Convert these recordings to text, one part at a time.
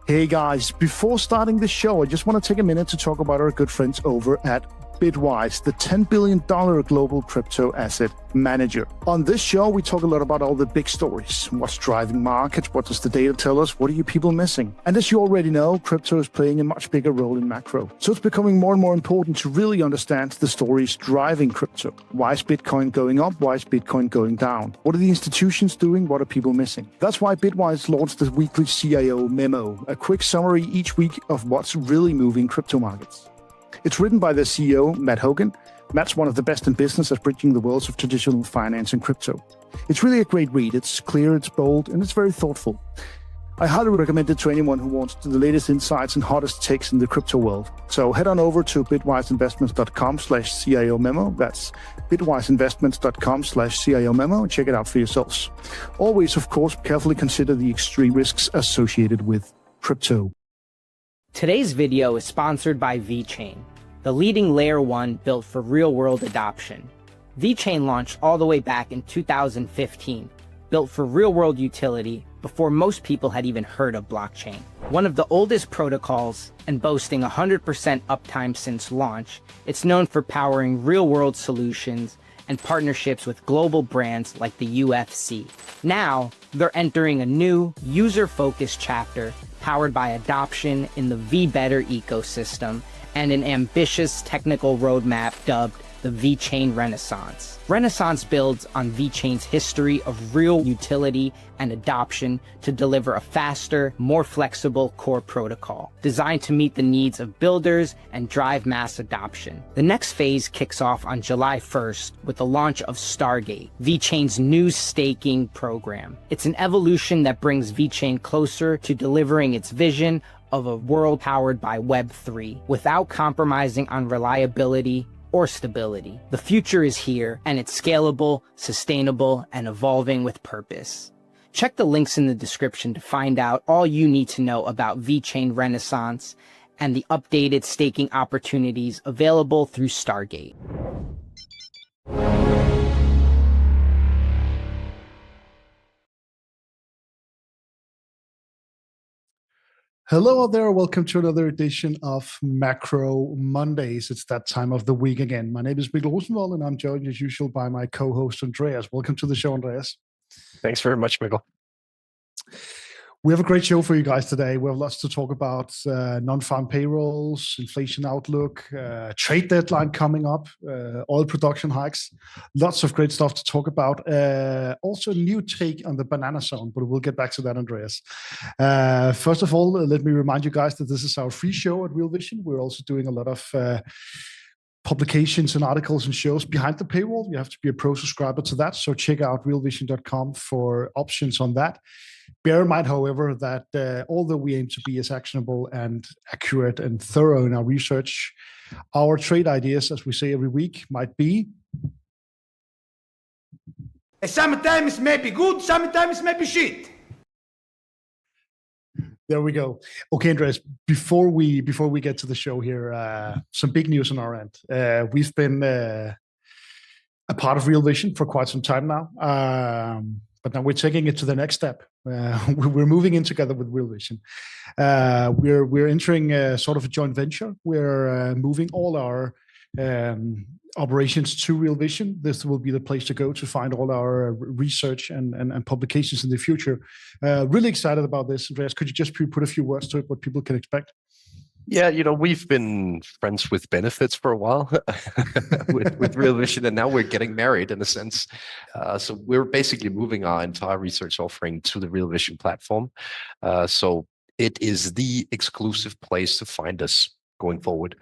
Hey guys, before starting the show, I just want to take a minute to talk about our good friends over at Bitwise, the $10 billion global crypto asset manager. On this show, we talk a lot about all the big stories. What's driving markets? What does the data tell us? What are you people missing? And as you already know, crypto is playing a much bigger role in macro. So it's becoming more and more important to really understand the stories driving crypto. Why is Bitcoin going up? Why is Bitcoin going down? What are the institutions doing? What are people missing? That's why Bitwise launched the weekly CIO memo, a quick summary each week of what's really moving crypto markets. It's written by the CEO, Matt Hogan. Matt's one of the best in business at bridging the worlds of traditional finance and crypto. It's really a great read. It's clear, it's bold, and it's very thoughtful. I highly recommend it to anyone who wants the latest insights and hottest takes in the crypto world. So head on over to bitwiseinvestments.com/CIO memo. That's bitwiseinvestments.com/CIO memo. Check it out for yourselves. Always, of course, carefully consider the extreme risks associated with crypto. Today's video is sponsored by VeChain, the leading layer 1 built for real-world adoption. VeChain launched all the way back in 2015, built for real-world utility before most people had even heard of blockchain. One of the oldest protocols and boasting 100% uptime since launch, it's known for powering real-world solutions and partnerships with global brands like the UFC. Now, they're entering a new, user-focused chapter powered by adoption in the VBetter ecosystem and an ambitious technical roadmap dubbed the VeChain Renaissance. Renaissance builds on VeChain's history of real utility and adoption to deliver a faster, more flexible core protocol, designed to meet the needs of builders and drive mass adoption. The next phase kicks off on July 1st with the launch of Stargate, VeChain's new staking program. It's an evolution that brings VeChain closer to delivering its vision of a world powered by Web3 without compromising on reliability or stability. The future is here, and it's scalable, sustainable, and evolving with purpose. Check the links in the description to find out all you need to know about VeChain Renaissance and the updated staking opportunities available through Stargate. Hello out there, welcome to another edition of Macro Mondays. It's that time of the week again. My name is Mikkel Rosenvold and I'm joined as usual by my co-host Andreas. Welcome to the show, Andreas. Thanks very much, Mikkel. We have a great show for you guys today. We have lots to talk about, non-farm payrolls, inflation outlook, trade deadline coming up, oil production hikes, lots of great stuff to talk about. Also a new take on the banana zone, but we'll get back to that, Andreas. First of all, let me remind you guys that this is our free show at Real Vision. We're also doing a lot of publications and articles and shows behind the paywall. You have to be a pro subscriber to that, so check out realvision.com for options on that. Bear in mind, however, that although we aim to be as actionable and accurate and thorough in our research, our trade ideas, as we say every week, might be sometimes maybe good, sometimes maybe shit. There we go. Okay, Andreas, before we get to the show here, some big news on our end. We've been a part of Real Vision for quite some time now. But now we're taking it to the next step. We're moving in together with Real Vision. We're entering sort of a joint venture. We're moving all our operations to Real Vision. This will be the place to go to find all our research and publications in the future. Really excited about this, Andreas. Could you just put a few words to it, what people can expect? Yeah, we've been friends with benefits for a while with Real Vision, and now we're getting married in a sense. So we're basically moving our entire research offering to the Real Vision platform. So it is the exclusive place to find us going forward.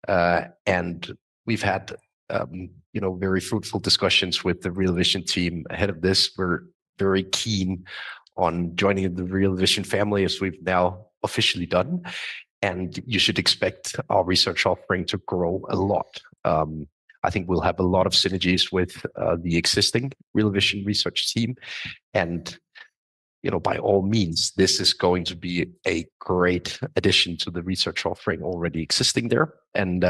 And we've had, very fruitful discussions with the Real Vision team ahead of this. We're very keen on joining the Real Vision family, as we've now officially done. And you should expect our research offering to grow a lot. I think we'll have a lot of synergies with the existing Real Vision research team. And, by all means, this is going to be a great addition to the research offering already existing there. And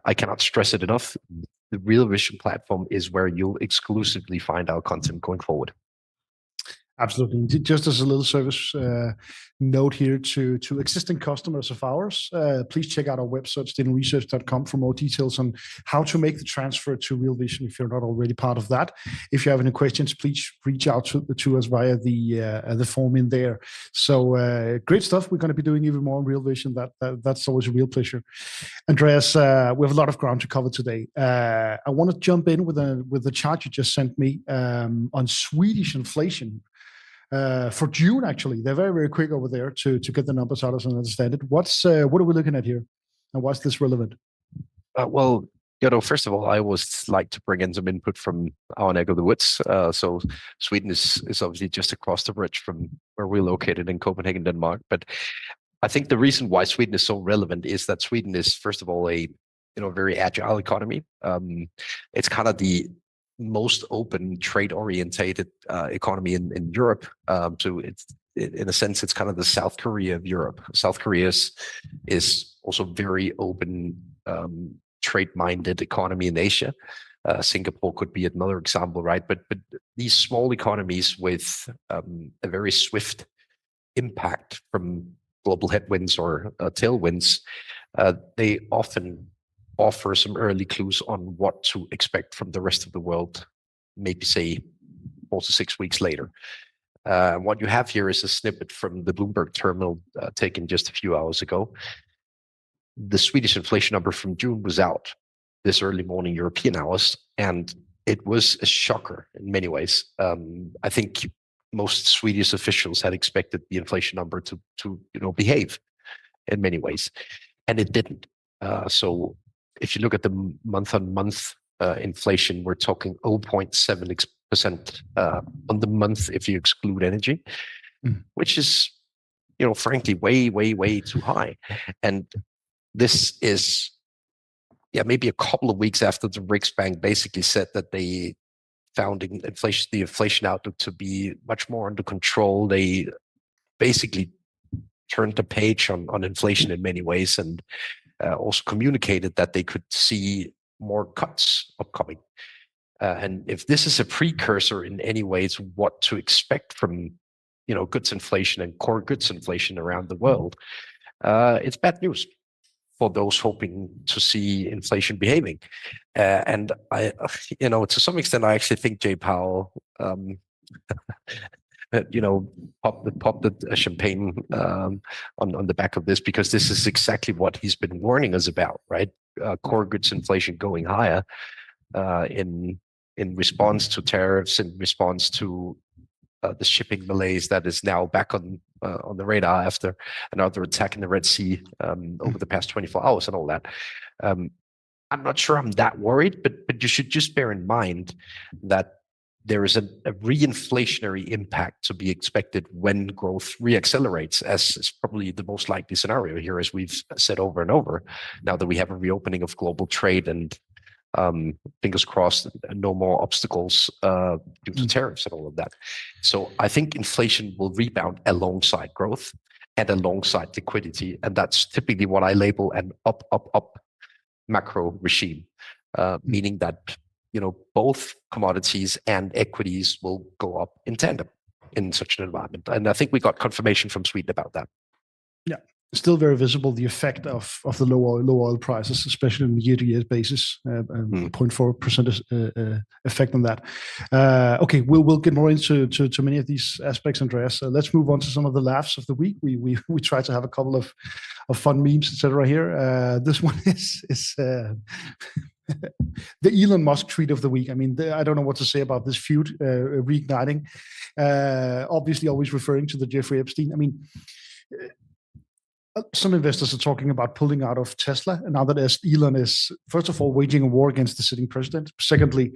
I cannot stress it enough. The Real Vision platform is where you'll exclusively find our content going forward. Absolutely. Just as a little service note here to existing customers of ours, please check out our website, stenoresearch.com, for more details on how to make the transfer to Real Vision if you're not already part of that. If you have any questions, please reach out to us via the form in there. So great stuff. We're going to be doing even more on Real Vision. That's always a real pleasure. Andreas, we have a lot of ground to cover today. I want to jump in with the chart you just sent me on Swedish inflation. For June, actually, they're very, very quick over there to get the numbers out of us and understand it. What are we looking at here, and why's this relevant? Well, first of all, I always like to bring in some input from our neck of the woods. So Sweden is obviously just across the bridge from where we're located in Copenhagen, Denmark. But I think the reason why Sweden is so relevant is that Sweden is, first of all, a very agile economy. It's kind of the most open, trade-orientated economy in Europe. So it's, in a sense, it's kind of the South Korea of Europe. South Korea is also very open, trade-minded economy in Asia. Singapore could be another example, right? But these small economies with a very swift impact from global headwinds or tailwinds, they often offer some early clues on what to expect from the rest of the world, maybe say 4 to 6 weeks later. What you have here is a snippet from the Bloomberg terminal taken just a few hours ago. The Swedish inflation number from June was out this early morning European hours, and it was a shocker in many ways. I think most Swedish officials had expected the inflation number to behave in many ways, and it didn't. So if you look at the month-on-month inflation, we're talking 0.7% on the month if you exclude energy, which is, frankly, way, way, way too high. And this is, maybe a couple of weeks after the Riksbank basically said that they found the inflation outlook to be much more under control. They basically turned the page on inflation in many ways, and also communicated that they could see more cuts upcoming. And if this is a precursor in any way to what to expect from, goods inflation and core goods inflation around the world, it's bad news for those hoping to see inflation behaving. And I, to some extent, I actually think Jay Powell, popped the champagne on the back of this, because this is exactly what he's been warning us about, right? Core goods inflation going higher in response to tariffs, in response to the shipping malaise that is now back on the radar after another attack in the Red Sea over the past 24 hours and all that. I'm not sure I'm that worried, but you should just bear in mind that there is a reinflationary impact to be expected when growth reaccelerates, as is probably the most likely scenario here, as we've said over and over, now that we have a reopening of global trade and fingers crossed, no more obstacles due to tariffs and all of that. So I think inflation will rebound alongside growth and alongside liquidity. And that's typically what I label an up macro regime, meaning that both commodities and equities will go up in tandem in such an environment. And I think we got confirmation from Sweden about that. Yeah, still very visible, the effect of the low oil prices, especially on a year-to-year basis, 0.4% effect on that. Okay, we'll get more into many of these aspects, Andreas. Let's move on to some of the laughs of the week. We try to have a couple of fun memes, etc. here. This one is the Elon Musk tweet of the week. I mean, I don't know what to say about this feud reigniting. Obviously, always referring to the Jeffrey Epstein. I mean, some investors are talking about pulling out of Tesla, and now that Elon is, first of all, waging a war against the sitting president. Secondly,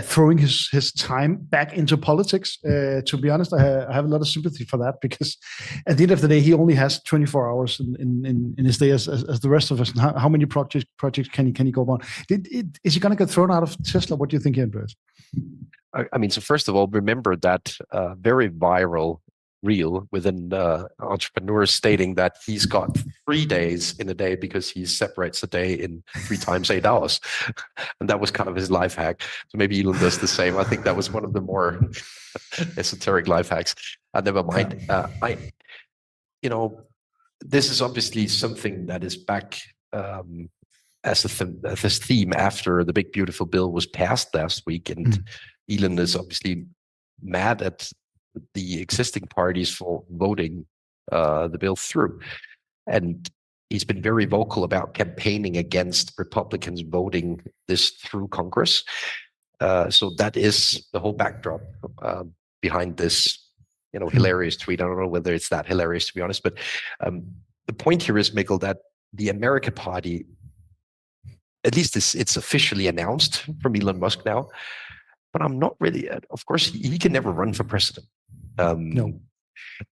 throwing his time back into politics. To be honest, I have a lot of sympathy for that, because at the end of the day, he only has 24 hours in his day as the rest of us. And how many projects can he go on? Is he going to get thrown out of Tesla? What do you think, Andreas? I mean, so first of all, remember that very viral reel with an entrepreneur stating that he's got 3 days in a day because he separates the day in 3 times 8 hours. And that was kind of his life hack. So maybe Elon does the same. I think that was one of the more esoteric life hacks. Never mind. This is obviously something that is back as this theme after the big beautiful bill was passed last week, and Elon is obviously mad at the existing parties for voting the bill through, and he's been very vocal about campaigning against Republicans voting this through Congress. So that is the whole backdrop behind this hilarious tweet. I don't know whether it's that hilarious, to be honest, but the point here is, Mikkel, that the America Party, at least it's officially announced from Elon Musk now, but I'm not really, of course, he can never run for president. No.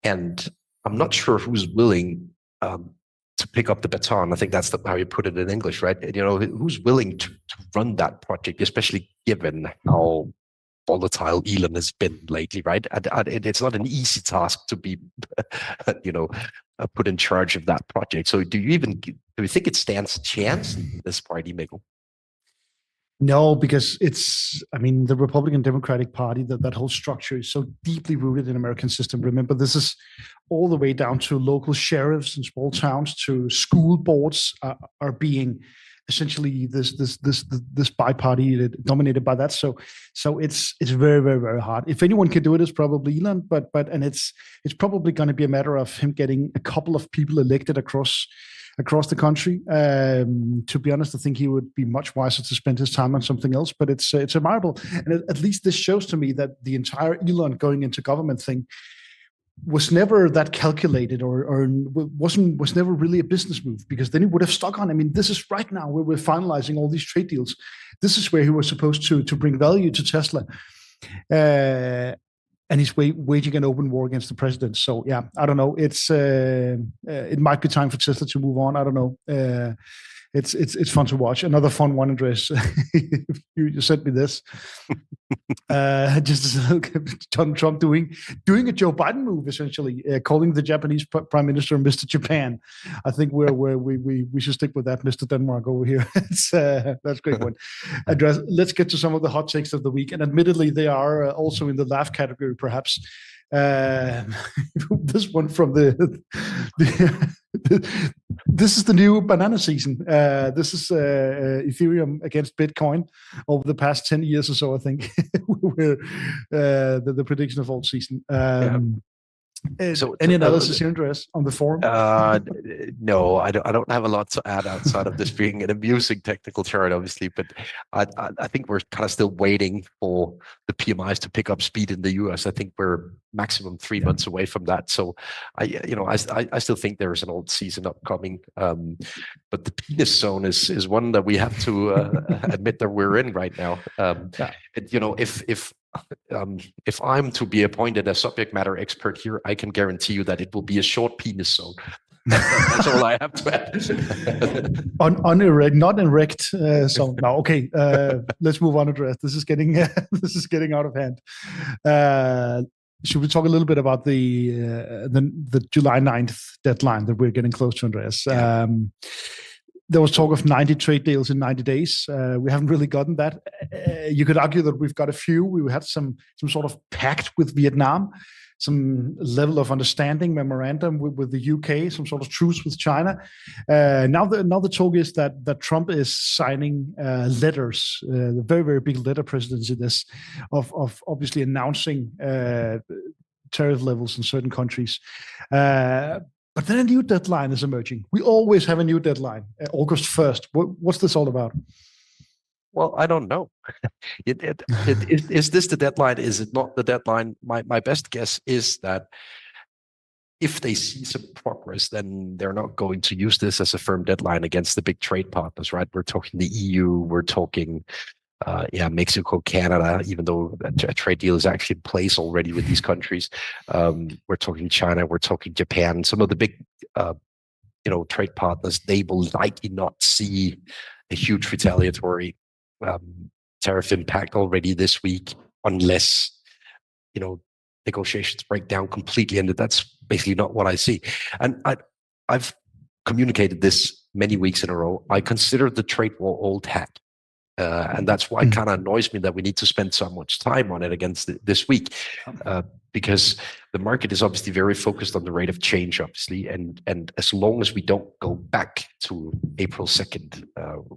And I'm not sure who's willing to pick up the baton. I think that's how you put it in English, right? Who's willing to run that project, especially given how volatile Elon has been lately, right? It's not an easy task to be, put in charge of that project. So do you think it stands a chance in this party, Mikkel? No, because the Republican Democratic Party, that whole structure is so deeply rooted in American system. Remember, this is all the way down to local sheriffs in small towns, to school boards are being essentially this bi-party dominated by that. So it's very, very, very hard. If anyone can do it, it's probably Elon, but it's probably going to be a matter of him getting a couple of people elected across the country. To be honest, I think he would be much wiser to spend his time on something else. But it's admirable, and at least this shows to me that the entire Elon going into government thing was never that calculated, or was never really a business move, because then he would have stuck on. I mean, this is right now where we're finalizing all these trade deals. This is where he was supposed to bring value to Tesla. And he's waging an open war against the president. So yeah, I don't know. It might be time for Tesla to move on. I don't know. It's fun to watch. Another fun one, Andreas. you sent me this. Just Donald Trump doing a Joe Biden move, essentially calling the Japanese Prime Minister Mr. Japan. I think we should stick with that, Mr. Denmark over here. That's a great one. Andreas, let's get to some of the hot takes of the week, and admittedly, they are also in the laugh category, perhaps. This one from this is the new banana season. This is Ethereum against Bitcoin over the past 10 years or so, I think. Where the prediction of alt season. So any analysis here, Andreas, on the forum? No, I don't have a lot to add outside of this being an amusing technical chart, obviously. But I think we're kind of still waiting for the PMIs to pick up speed in the US. I think we're maximum 3 months away from that. So I still think there is an old season upcoming. But the penis zone is one that we have to admit that we're in right now. If I'm to be appointed as subject matter expert here, I can guarantee you that it will be a short penis zone. That's all I have to add. Not erect. So now, okay, let's move on, Andreas. This is getting out of hand. Should we talk a little bit about the July 9th deadline that we're getting close to, Andreas? Yeah. There was talk of 90 trade deals in 90 days. We haven't really gotten that. You could argue that we've got a few. We had some sort of pact with Vietnam, some level of understanding memorandum with the UK, some sort of truce with China. Now the talk is that Trump is signing letters, the very, very big letter presidency this of obviously announcing tariff levels in certain countries. But then a new deadline is emerging. We always have a new deadline, August 1st. What's this all about? Well, I don't know. Is this the deadline? Is it not the deadline? My best guess is that if they see some progress, then they're not going to use this as a firm deadline against the big trade partners, right? We're talking the EU, we're talking Mexico, Canada, even though a trade deal is actually in place already with these countries. We're talking China, we're talking Japan. Some of the big, trade partners, they will likely not see a huge retaliatory tariff impact already this week, unless, negotiations break down completely, and that's basically not what I see. And I've communicated this many weeks in a row. I consider the trade war old hat. And that's why it kind of annoys me that we need to spend so much time on it against this week, because the market is obviously very focused on the rate of change, obviously, and as long as we don't go back to April 2nd,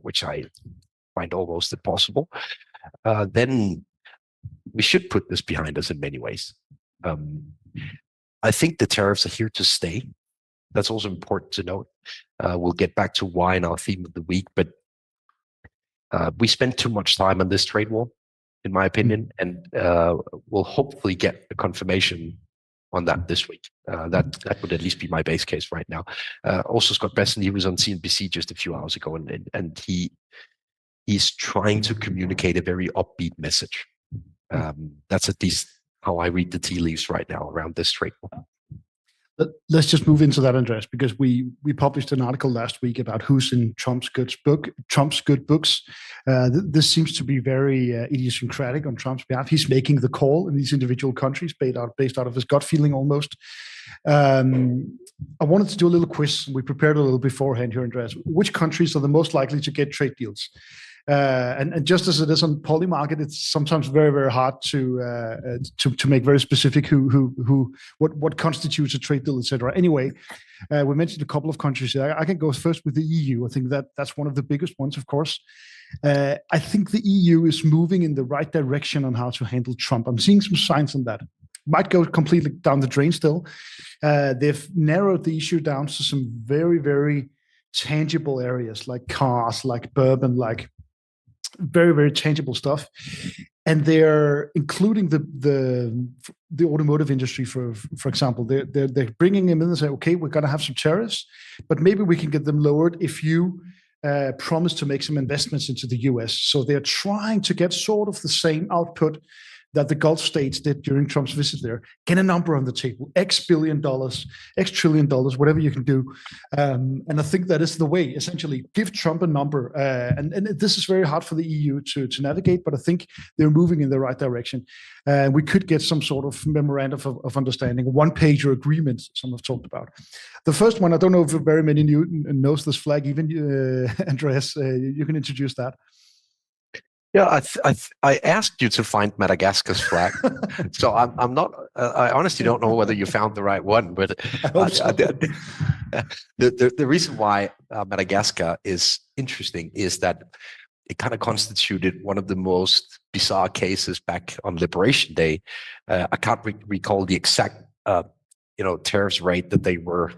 which I find almost impossible, then we should put this behind us in many ways. I think the tariffs are here to stay. That's also important to note. We'll get back to why in our theme of the week, but we spent too much time on this trade war, in my opinion, and we'll hopefully get a confirmation on that this week. That would at least be my base case right now. Also, Scott Bessent, he was on CNBC just a few hours ago, and he's trying to communicate a very upbeat message. That's at least how I read the tea leaves right now around this trade war. Let's just move into that, Andreas, because we published an article last week about who's in Trump's good books. This seems to be very idiosyncratic on Trump's behalf. He's making the call in these individual countries based out of his gut feeling almost. I wanted to do a little quiz. We prepared a little beforehand here, Andreas. Which countries are the most likely to get trade deals? And just as it is on Polymarket, it's sometimes very, very hard to make very specific what constitutes a trade deal, etc. Anyway, we mentioned a couple of countries. I can go first with the EU. I think that's one of the biggest ones, of course. I think the EU is moving in the right direction on how to handle Trump. I'm seeing some signs on that. Might go completely down the drain still. They've narrowed the issue down to some very, very tangible areas like cars, like bourbon, like very, very tangible stuff, and they're including the automotive industry, for example. They're bringing them in and say, okay, we're going to have some tariffs, but maybe we can get them lowered if you promise to make some investments into the US. So they're trying to get sort of the same output that the Gulf states did during Trump's visit there. Get a number on the table, X billion dollars, X trillion dollars, whatever you can do. And I think that is the way, essentially, give Trump a number. And this is very hard for the EU to navigate, but I think they're moving in the right direction. We could get some sort of memorandum of understanding, one-pager agreement, some have talked about. The first one, I don't know if very many knows this flag, even Andreas, you can introduce that. Yeah, I asked you to find Madagascar's flag, so I'm not. I honestly don't know whether you found the right one. But the reason why Madagascar is interesting is that it kind of constituted one of the most bizarre cases back on Liberation Day. I can't recall the exact tariffs rate that they were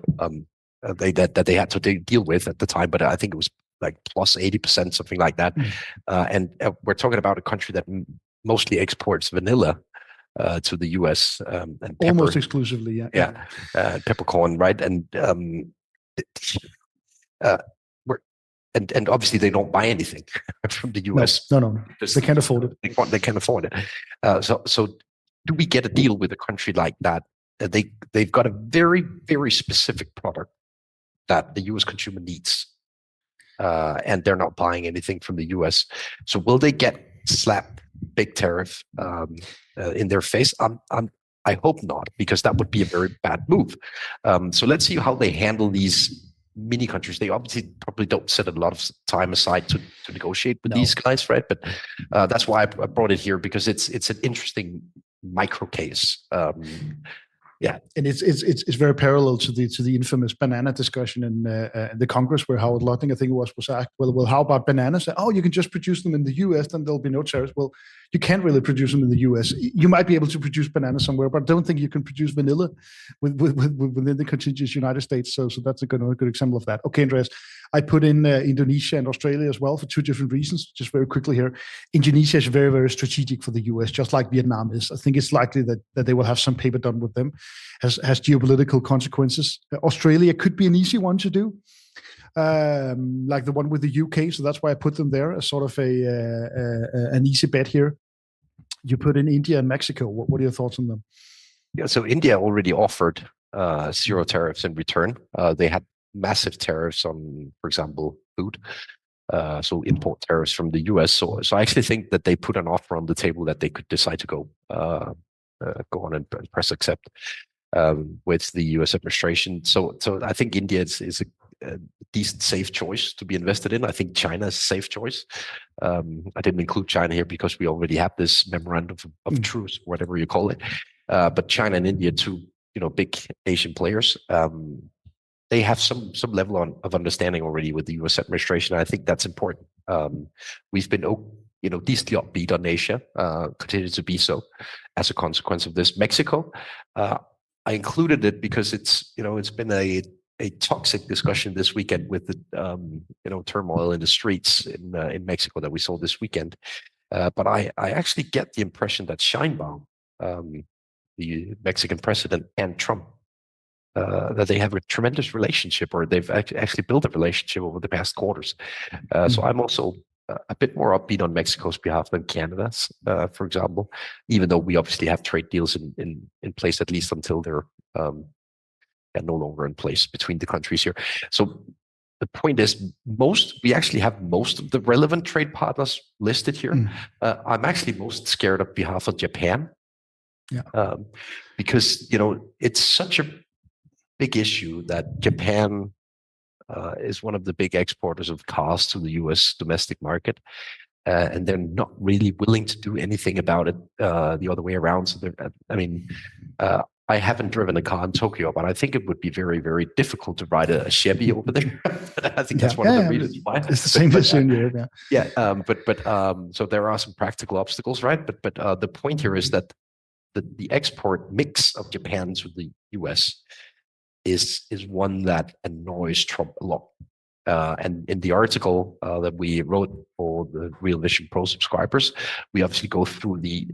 that they had to deal with at the time, but I think it was like plus 80%, something like that. And we're talking about a country that mostly exports vanilla to the US and pepper. Almost exclusively, yeah. Peppercorn, right? And and obviously they don't buy anything from the US. No. They can't afford it. They can't afford it. So do we get a deal with a country like that? They've got a very, very specific product that the US consumer needs. And they're not buying anything from the US. So will they get slapped big tariff in their face? I hope not, because that would be a very bad move. So let's see how they handle these mini countries. They obviously probably don't set a lot of time aside to negotiate with these guys, right? But that's why I brought it here, because it's an interesting micro case. Yeah, and it's very parallel to the infamous banana discussion in the Congress, where Howard Lutnick, I think it was asked, well, how about bananas? Oh, you can just produce them in the U.S., then there'll be no tariffs. Well, you can't really produce them in the U.S. You might be able to produce bananas somewhere, but I don't think you can produce vanilla within the contiguous United States. So that's a good example of that. Okay, Andreas, I put in Indonesia and Australia as well for two different reasons. Just very quickly here, Indonesia is very, very strategic for the U.S., just like Vietnam is. I think it's likely that they will have some paper done with them. Has geopolitical consequences. Australia could be an easy one to do, like the one with the UK. So that's why I put them there as sort of an easy bet here. You put in India and Mexico. What are your thoughts on them? Yeah, so India already offered zero tariffs in return. They had massive tariffs on, for example, food. So import tariffs from the US. So I actually think that they put an offer on the table that they could decide to go go on and press accept with the U.S. administration. So I think India is a decent, safe choice to be invested in. I think China is a safe choice. I didn't include China here because we already have this memorandum of truth, whatever you call it. But China and India, two big Asian players, they have some level of understanding already with the U.S. administration. I think that's important. We've been decently upbeat on Asia, continue to be so as a consequence of this. Mexico, I included it because it's been a toxic discussion this weekend with the turmoil in the streets in Mexico that we saw this weekend. But I actually get the impression that Sheinbaum, the Mexican president, and Trump, that they have a tremendous relationship, or they've actually built a relationship over the past quarters. So I'm also a bit more upbeat on Mexico's behalf than Canada's, for example, even though we obviously have trade deals in place, at least until they're no longer in place between the countries here. So the point is, we actually have most of the relevant trade partners listed here. I'm actually most scared of behalf of Japan, because it's such a big issue that Japan is one of the big exporters of cars to the U.S. domestic market, and they're not really willing to do anything about it the other way around. So I haven't driven a car in Tokyo, but I think it would be very, very difficult to ride a Chevy over there. I think that's one of the reasons why. It's the same issue in Europe. So there are some practical obstacles, right? But the point here is that the export mix of Japan to the U.S. is one that annoys Trump a lot. And in the article that we wrote for the Real Vision Pro subscribers, we obviously go through the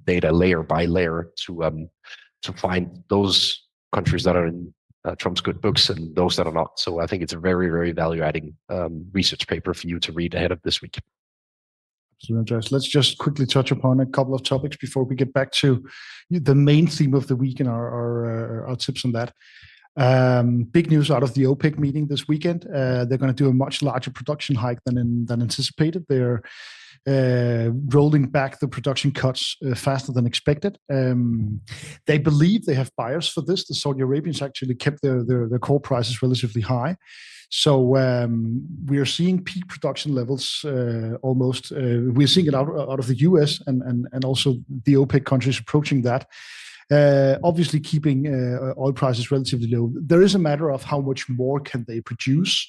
data layer by layer to find those countries that are in Trump's good books and those that are not. So I think it's a very, very value-adding research paper for you to read ahead of this week. So, Andreas, let's just quickly touch upon a couple of topics before we get back to the main theme of the week and our tips on that. Big news out of the OPEC meeting this weekend. They're going to do a much larger production hike than anticipated. They're rolling back the production cuts faster than expected. They believe they have buyers for this. The Saudi Arabians actually kept their coal prices relatively high. So we are seeing peak production levels almost. We're seeing it out of the US and also the OPEC countries approaching that. Obviously keeping oil prices relatively low. There is a matter of how much more can they produce.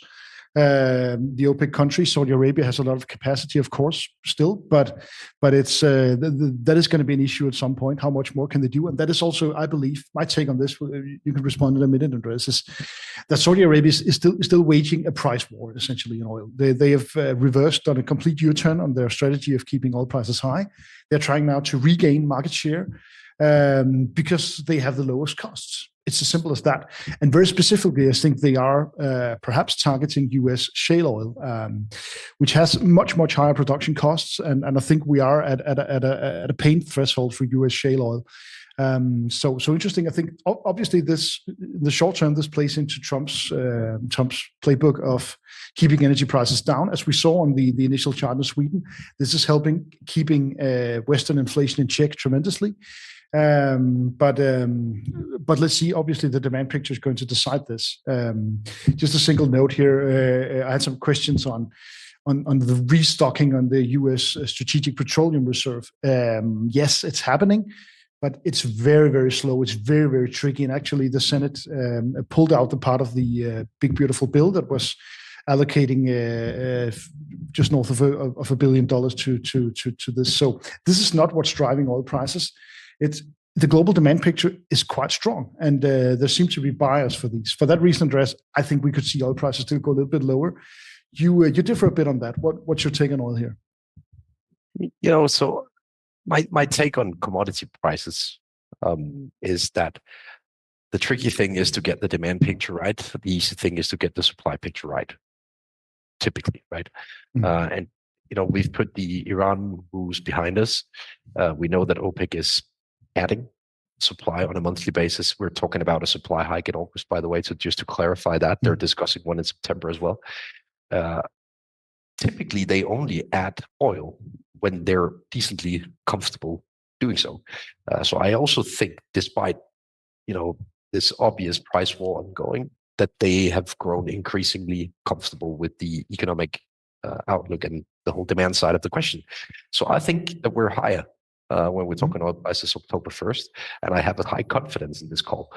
The OPEC countries, Saudi Arabia has a lot of capacity, of course, still, but it's that is going to be an issue at some point. How much more can they do? And that is also, I believe, my take on this. You can respond in a minute, Andreas. Is that Saudi Arabia is still waging a price war essentially in oil. They have done a complete U-turn on their strategy of keeping oil prices high. They're trying now to regain market share because they have the lowest costs. It's as simple as that. And very specifically, I think they are perhaps targeting US shale oil, which has much, much higher production costs. And I think we are at a pain threshold for US shale oil. So interesting. I think obviously this, in the short term, this plays into Trump's playbook of keeping energy prices down, as we saw on the initial chart in Sweden. This is helping keeping Western inflation in check tremendously. But let's see. Obviously, the demand picture is going to decide this. Just a single note here. I had some questions on the restocking on the U.S. Strategic Petroleum Reserve. Yes, it's happening, but it's very, very slow. It's very, very tricky. And actually, the Senate pulled out the part of the big, beautiful bill that was allocating just north of $1 billion to this. So this is not what's driving oil prices. It's the global demand picture is quite strong, and there seems to be buyers for these. For that reason, Andreas, I think we could see oil prices still go a little bit lower. You differ a bit on that. What's your take on oil here? So my take on commodity prices is that the tricky thing is to get the demand picture right. The easy thing is to get the supply picture right, typically, right? Mm-hmm. And we've put the Iran moves behind us. We know that OPEC is adding supply on a monthly basis. We're talking about a supply hike in August, by the way. So just to clarify that, they're discussing one in September as well. Typically, they only add oil when they're decently comfortable doing so. So I also think, despite this obvious price war ongoing, that they have grown increasingly comfortable with the economic outlook and the whole demand side of the question. So I think that we're higher when we're talking about prices October 1st, and I have a high confidence in this call.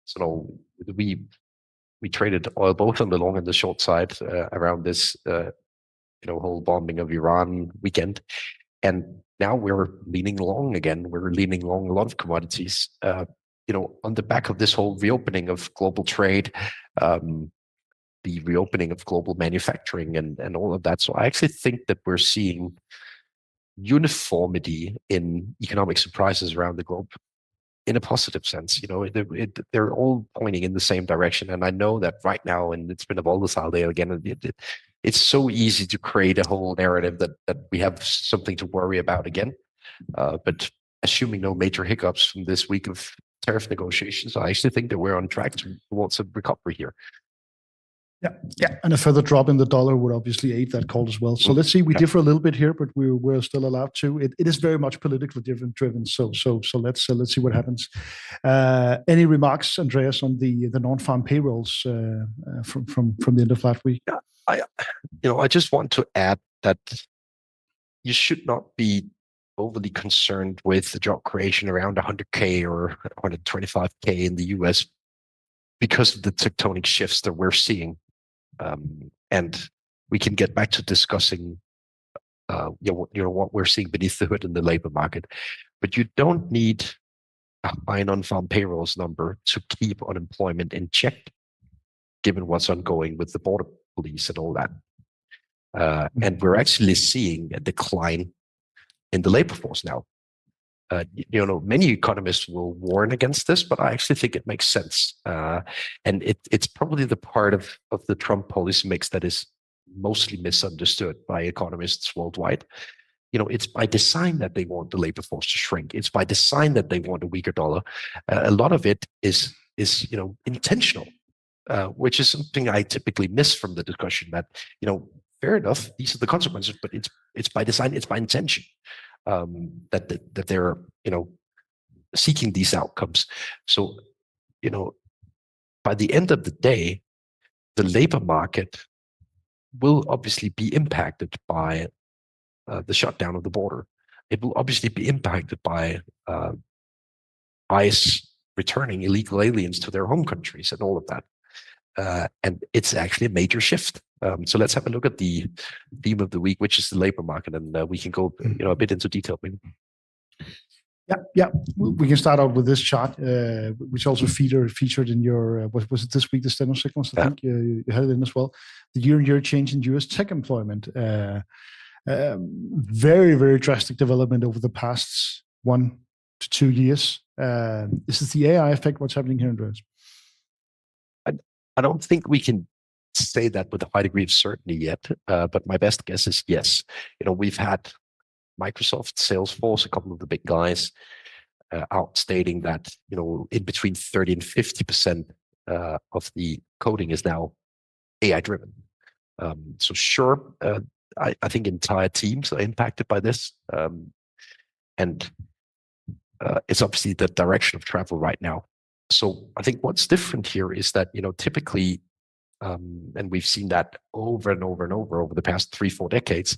So we traded oil both on the long and the short side around this whole bombing of Iran weekend, and now we're leaning long again. We're leaning long a lot of commodities. On the back of this whole reopening of global trade, the reopening of global manufacturing and all of that. So I actually think that we're seeing uniformity in economic surprises around the globe in a positive sense. They're all pointing in the same direction. And I know that right now, and it's been a volatile day again, it's so easy to create a whole narrative that we have something to worry about again. But assuming no major hiccups from this week of tariff negotiations, I actually think that we're on track towards a recovery here. Yeah, and a further drop in the dollar would obviously aid that call as well. So let's see. We differ a little bit here, but we're still allowed to. It is very much politically driven. So let's see what happens. Any remarks, Andreas, on the non-farm payrolls from the end of last week? I just want to add that you should not be overly concerned with the job creation around 100K or 125K in the US because of the tectonic shifts that we're seeing. And we can get back to discussing what we're seeing beneath the hood in the labor market. But you don't need a high non-farm payrolls number to keep unemployment in check, given what's ongoing with the border police and all that. And we're actually seeing a decline in the labor force now. Many economists will warn against this, but I actually think it makes sense. And it's probably the part of the Trump policy mix that is mostly misunderstood by economists worldwide. It's by design that they want the labor force to shrink. It's by design that they want a weaker dollar. A lot of it is intentional, which is something I typically miss from the discussion. That fair enough, these are the consequences, but it's by design, it's by intention. That they're seeking these outcomes. So by the end of the day, the labor market will obviously be impacted by the shutdown of the border. It will obviously be impacted by ICE returning illegal aliens to their home countries and all of that. And it's actually a major shift. So let's have a look at the theme of the week, which is the labor market, and we can go a bit into detail. Maybe. Yeah. We can start out with this chart, which also featured in your was it this week, the Steno signals? I think you had it in as well. The year-on-year change in U.S. tech employment. Very, very drastic development over the past 1 to 2 years. Is this the AI effect? What's happening here, Andreas? I don't think we can say that with a high degree of certainty yet, but my best guess is yes. We've had Microsoft, Salesforce, a couple of the big guys out stating that in between 30 and 50% of the coding is now AI driven. So sure, I think entire teams are impacted by this, and it's obviously the direction of travel right now. So I think what's different here is that typically, and we've seen that over and over and over the past 3-4 decades,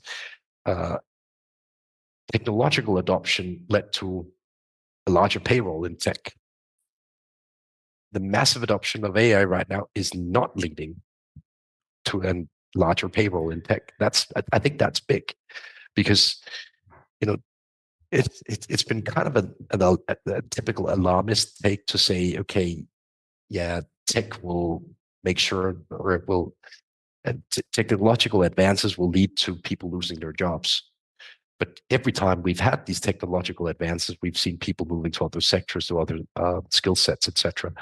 technological adoption led to a larger payroll in tech. The massive adoption of AI right now is not leading to a larger payroll in tech. I think that's big, because it's been kind of a typical alarmist take to say, okay, yeah, tech will make sure, or it will, technological advances will lead to people losing their jobs. But every time we've had these technological advances, we've seen people moving to other sectors, to other skill sets, etc.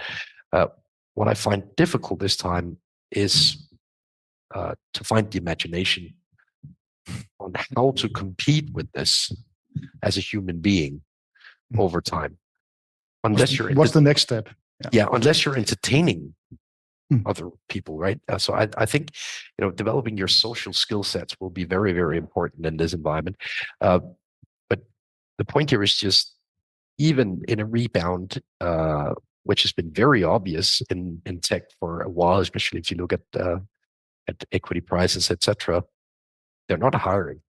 What I find difficult this time is to find the imagination on how to compete with this as a human being over time. What's the next step? Yeah, unless you're entertaining other people, right? So I think developing your social skill sets will be very, very important in this environment. But the point here is just even in a rebound, which has been very obvious in tech for a while, especially if you look at equity prices, etc. They're not hiring.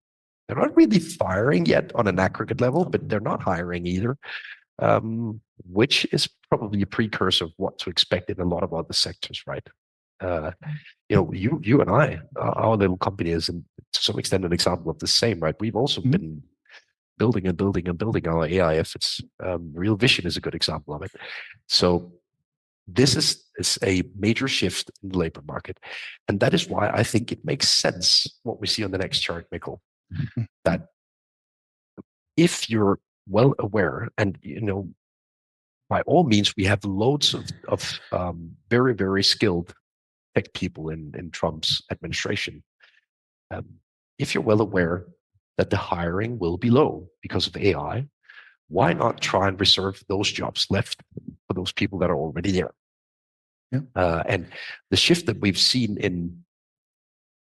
They're not really firing yet on an aggregate level, but they're not hiring either, which is probably a precursor of what to expect in a lot of other sectors, right? You and I, our little company is, to some extent, an example of the same, right? We've also been building and building and building our AI efforts. Real Vision is a good example of it. So this is a major shift in the labor market. And that is why I think it makes sense what we see on the next chart, Mikkel, that if you're well aware, and by all means, we have loads of very, very skilled tech people in Trump's administration. If you're well aware that the hiring will be low because of AI, why not try and reserve those jobs left for those people that are already there? Yeah. And the shift that we've seen in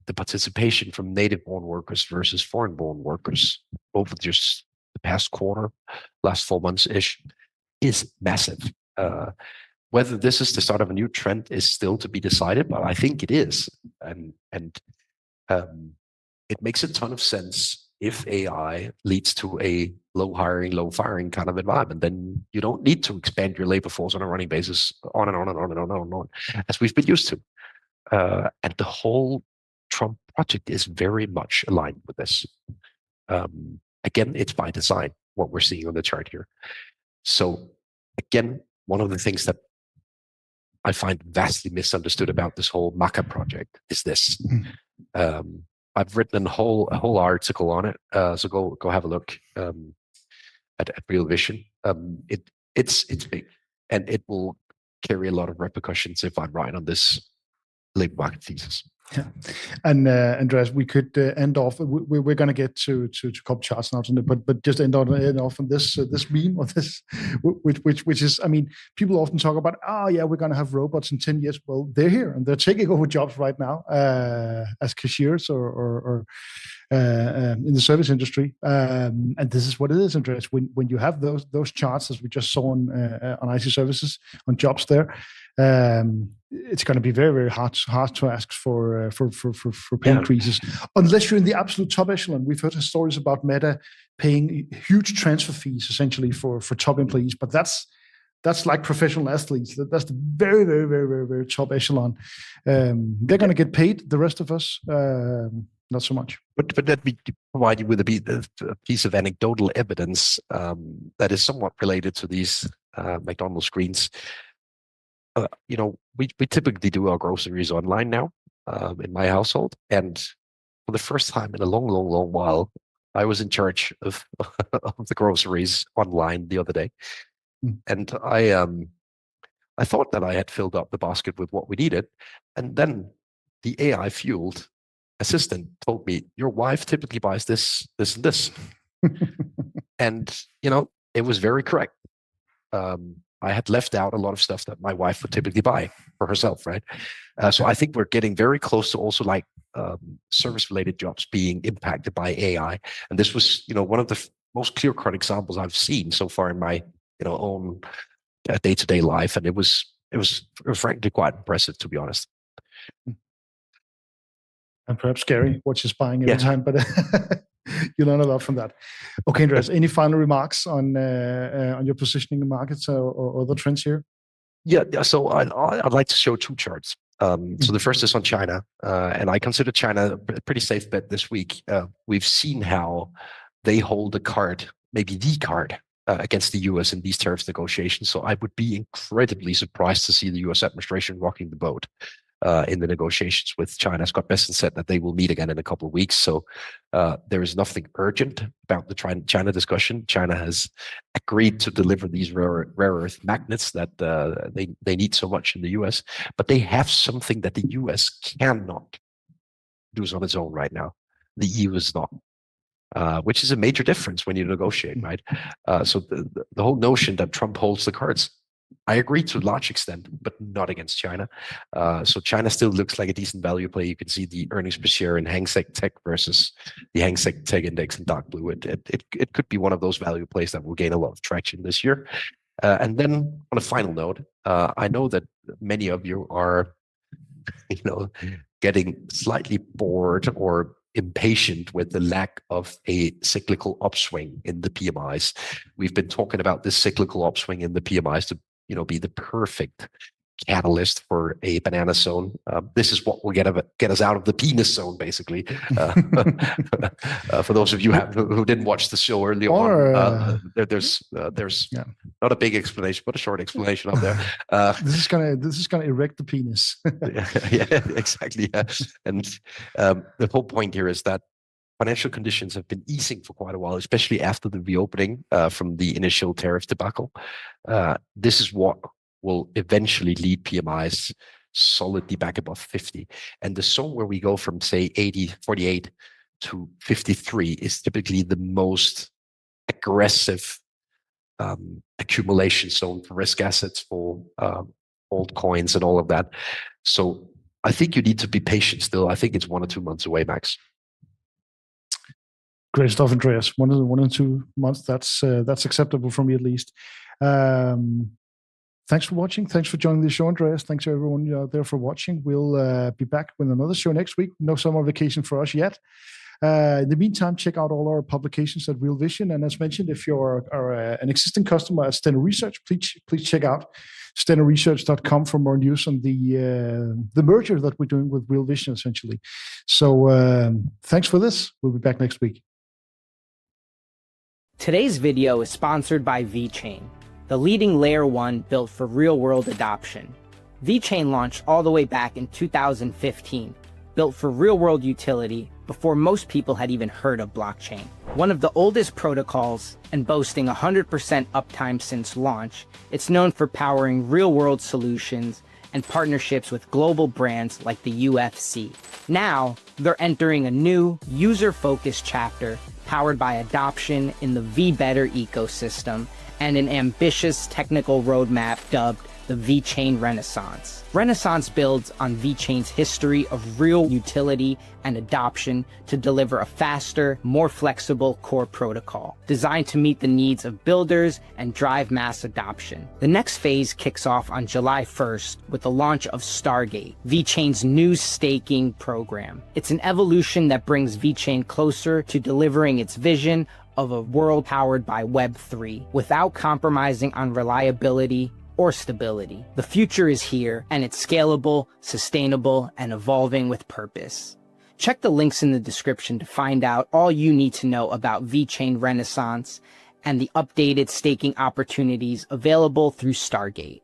the participation from native-born workers versus foreign-born workers over just the past quarter, last 4 months-ish, is massive. Whether this is the start of a new trend is still to be decided, but I think it is. And it makes a ton of sense if AI leads to a low hiring, low firing kind of environment. Then you don't need to expand your labor force on a running basis, on and on and on and on and on, as we've been used to. And the whole Trump project is very much aligned with this. Again, it's by design, what we're seeing on the chart here. So again, one of the things that I find vastly misunderstood about this whole Maca project is this. I've written a whole article on it, so go have a look at Real Vision. It's big, and it will carry a lot of repercussions if I'm right on this labor market thesis. Yeah, and Andreas, we could end off. We're going to get to couple charts now, but just end off on this meme or this, which is, I mean, people often talk about, we're going to have robots in 10 years. Well, they're here and they're taking over jobs right now as cashiers or in the service industry, and this is what it is, Andreas. When you have those charts, as we just saw on IT services, on jobs there. It's going to be very, very hard to ask for pay increases unless you're in the absolute top echelon. We've heard stories about Meta paying huge transfer fees essentially for top employees, but that's like professional athletes. That's the very, very, very, very, very top echelon. They're going to get paid. The rest of us, not so much. But let me provide you with a piece of anecdotal evidence that is somewhat related to these McDonald's screens. We typically do our groceries online now in my household, and for the first time in a long, long, long while, I was in charge of the groceries online the other day, and I thought that I had filled up the basket with what we needed, and then the AI-fueled assistant told me, "Your wife typically buys this, this, and this," and it was very correct. I had left out a lot of stuff that my wife would typically buy for herself, right? So I think we're getting very close to also like service-related jobs being impacted by AI. And this was, one of the most clear-cut examples I've seen so far in my, own day-to-day life. And it was frankly quite impressive, to be honest. And perhaps scary, what she's buying every time, but you learn a lot from that. Okay, Andreas, any final remarks on your positioning in markets or other trends here? Yeah, so I'd like to show two charts. So the first is on China, and I consider China a pretty safe bet this week. We've seen how they hold a card, maybe the card, against the US in these tariff negotiations. So I would be incredibly surprised to see the US administration rocking the boat in the negotiations with China. Scott Bessent said that they will meet again in a couple of weeks. So there is nothing urgent about the China discussion. China has agreed to deliver these rare earth magnets that they need so much in the US, but they have something that the US cannot do on its own right now. The EU is not. Which is a major difference when you negotiate, right? So the whole notion that Trump holds the cards I agree to a large extent, but not against China. So China still looks like a decent value play. You can see the earnings per share in Hang Seng Tech versus the Hang Seng Tech Index in dark blue. It could be one of those value plays that will gain a lot of traction this year. And then on a final note, I know that many of you are, getting slightly bored or impatient with the lack of a cyclical upswing in the PMIs. We've been talking about this cyclical upswing in the PMIs to be the perfect catalyst for a banana zone. This is what will get us out of the penis zone, basically. For those of you who didn't watch the show early on, there's not a big explanation, but a short explanation up there. This is gonna erect the penis. Yeah, exactly. Yeah. And the whole point here is that financial conditions have been easing for quite a while, especially after the reopening from the initial tariff debacle. This is what will eventually lead PMIs solidly back above 50. And the zone where we go from, say, 48 to 53 is typically the most aggressive accumulation zone for risk assets, for altcoins and all of that. So I think you need to be patient still. I think it's 1 or 2 months away, max. Great stuff, Andreas. 1 or 2 months. That's acceptable for me at least. Thanks for watching. Thanks for joining the show, Andreas. Thanks to everyone out there for watching. We'll be back with another show next week. No summer vacation for us yet. In the meantime, check out all our publications at Real Vision. And as mentioned, if you're an existing customer at Steno Research, please check out stenoresearch.com for more news on the merger that we're doing with Real Vision, essentially. So thanks for this. We'll be back next week. Today's video is sponsored by VeChain, the leading layer 1 built for real-world adoption. VeChain launched all the way back in 2015, built for real-world utility before most people had even heard of blockchain. One of the oldest protocols and boasting 100% uptime since launch, it's known for powering real-world solutions and partnerships with global brands like the UFC. Now, they're entering a new, user-focused chapter powered by adoption in the VBetter ecosystem and an ambitious technical roadmap dubbed the VeChain Renaissance. Renaissance builds on VeChain's history of real utility and adoption to deliver a faster, more flexible core protocol, designed to meet the needs of builders and drive mass adoption. The next phase kicks off on July 1st with the launch of Stargate, VeChain's new staking program. It's an evolution that brings VeChain closer to delivering its vision of a world powered by Web3 without compromising on reliability or stability. The future is here, and it's scalable, sustainable, and evolving with purpose. Check the links in the description to find out all you need to know about VeChain Renaissance and the updated staking opportunities available through Stargate.